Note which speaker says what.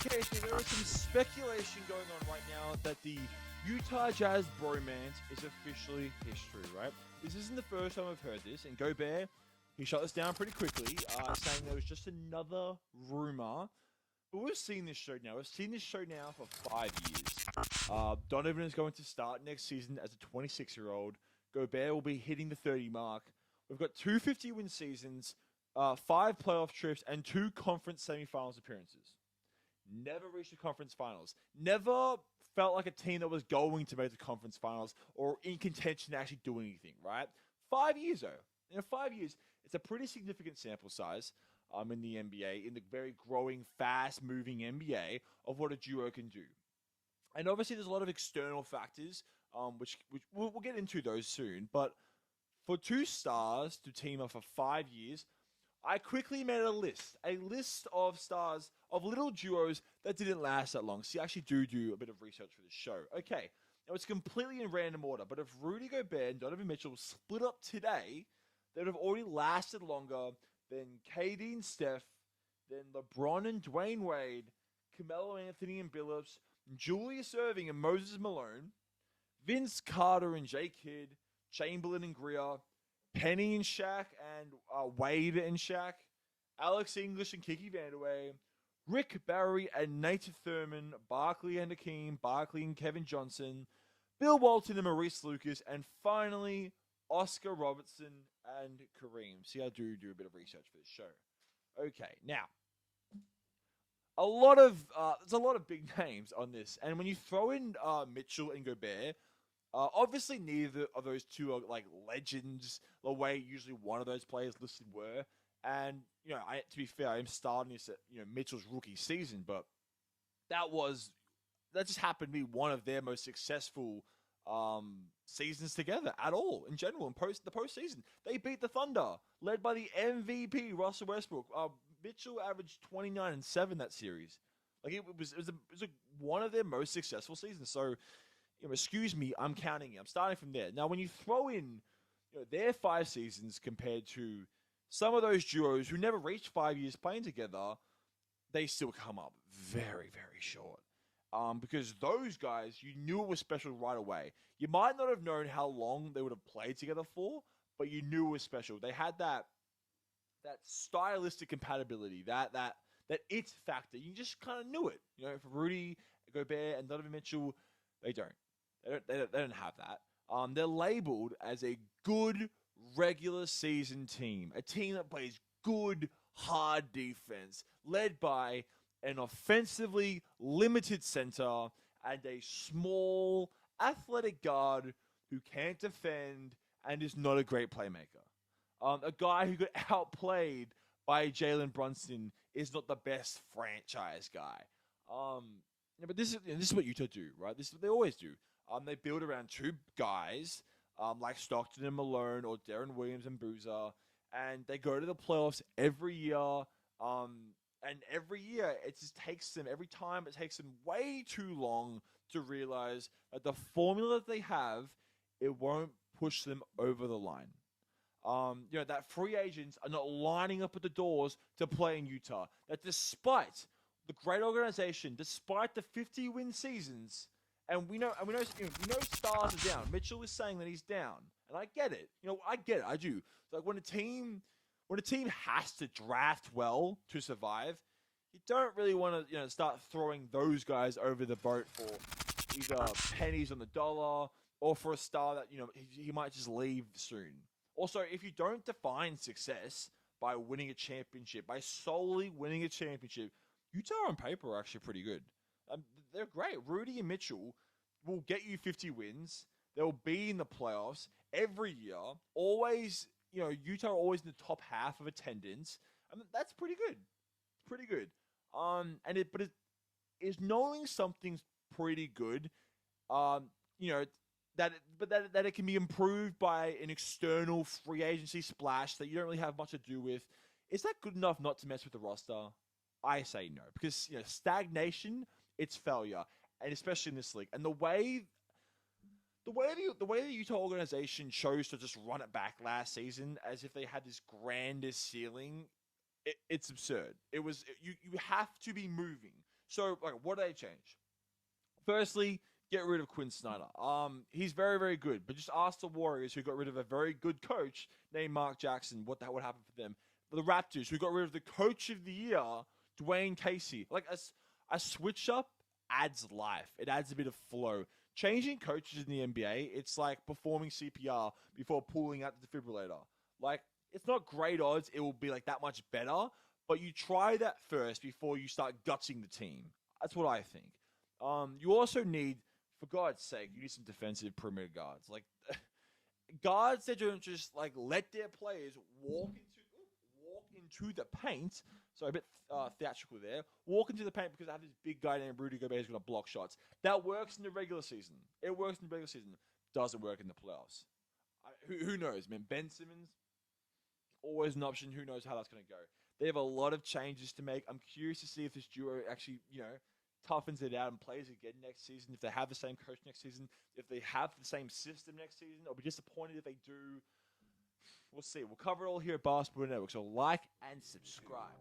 Speaker 1: Okay, so there is some speculation going on right now that the Utah Jazz bromance is officially history, right? This isn't the first time I've heard this, and Gobert, he shut this down pretty quickly, saying there was just another rumor. But we've seen this show now. We've seen this show now for 5 years. Donovan is going to start next season as a 26-year-old. Gobert will be hitting the 30 mark. We've got two 50-win seasons, five playoff trips, and two conference semifinals appearances. Never reached the conference finals. Never felt like a team that was going to make the conference finals or in contention to actually do anything, right? 5 years, though. In 5 years, it's a pretty significant sample size in the NBA, in the very growing, fast-moving NBA, of what a duo can do. And obviously, there's a lot of external factors, which we'll get into those soon. But for two stars to team up for 5 years, I quickly made a list of stars, of little duos that didn't last that long. So you actually do a bit of research for this show. Okay, now it's completely in random order, but if Rudy Gobert and Donovan Mitchell split up today, they would have already lasted longer than KD and Steph, than LeBron and Dwayne Wade, Carmelo Anthony and Billups, Julius Erving and Moses Malone, Vince Carter and Jay Kidd, Chamberlain and Greer, Penny and Shaq, and Wade and Shaq, Alex English and Kiki Vandeweghe, Rick Barry and Nate Thurman, Barkley and Hakeem, Barkley and Kevin Johnson, Bill Walton and Maurice Lucas, and finally Oscar Robertson and Kareem. See, I do a bit of research for this show. Okay, now there's a lot of big names on this, and when you throw in Mitchell and Gobert. Obviously, neither of those two are like legends the way usually one of those players listed were. And to be fair, I'm starting this at Mitchell's rookie season, but that just happened to be one of their most successful seasons together at all in general. In the postseason, they beat the Thunder, led by the MVP Russell Westbrook. Mitchell averaged 29 and 7 that series. Like it was one of their most successful seasons. So. Excuse me, I'm counting it. I'm starting from there. Now, when you throw in their 5 seasons compared to some of those duos who never reached 5 years playing together, they still come up very, very short. Because those guys, you knew it was special right away. You might not have known how long they would have played together for, but you knew it was special. They had that stylistic compatibility, that it factor. You just kind of knew it. For Rudy Gobert and Donovan Mitchell, they don't. They don't have that. They're labeled as a good regular season team, a team that plays good, hard defense, led by an offensively limited center and a small, athletic guard who can't defend and is not a great playmaker. A guy who got outplayed by Jalen Brunson is not the best franchise guy. But this is what Utah do, right? This is what they always do. They build around two guys like Stockton and Malone or Deron Williams and Boozer, and they go to the playoffs every year. And every year every time it takes them way too long to realize that the formula that they have, it won't push them over the line. That free agents are not lining up at the doors to play in Utah. That despite the great organization, despite the 50-win seasons. And we know stars are down. Mitchell is saying that he's down, and I get it. I get it. I do. It's like when a team has to draft well to survive, you don't really want to start throwing those guys over the boat for either pennies on the dollar or for a star that he might just leave soon. Also, if you don't define success by winning a championship, by solely winning a championship, Utah on paper are actually pretty good. They're great. Rudy and Mitchell will get you 50 wins. They'll be in the playoffs every year. Always, Utah are always in the top half of attendance. That's pretty good. It's pretty good. But it is knowing something's pretty good. That it can be improved by an external free agency splash that you don't really have much to do with. Is that good enough not to mess with the roster? I say no, because stagnation, it's failure, and especially in this league. And the way the Utah organization chose to just run it back last season, as if they had this grandest ceiling, it's absurd. You have to be moving So, like, what do they change? Firstly, get rid of Quinn Snyder. He's very, very good, but just ask the Warriors, who got rid of a very good coach named Mark Jackson, what the hell would happen for them. For the Raptors, who got rid of the coach of the year, Dwayne Casey. Like, a switch up adds life. It adds a bit of flow. Changing coaches in the NBA, it's like performing CPR before pulling out the defibrillator. Like, it's not great odds it will be like that much better, but you try that first before you start gutsing the team. That's what I think. You also need, for God's sake, you need some defensive perimeter guards. Like, guards that don't just like let their players walk into the paint. So a bit theatrical there. Walk into the paint because I have this big guy named Rudy Gobert who's going to block shots. That works in the regular season. It works in the regular season. Doesn't work in the playoffs. Who knows, man? Ben Simmons, always an option. Who knows how that's going to go? They have a lot of changes to make. I'm curious to see if this duo actually, toughens it out and plays again next season. If they have the same coach next season, if they have the same system next season, I'll be disappointed if they do. We'll see. We'll cover it all here at Basketball Network. So like and subscribe.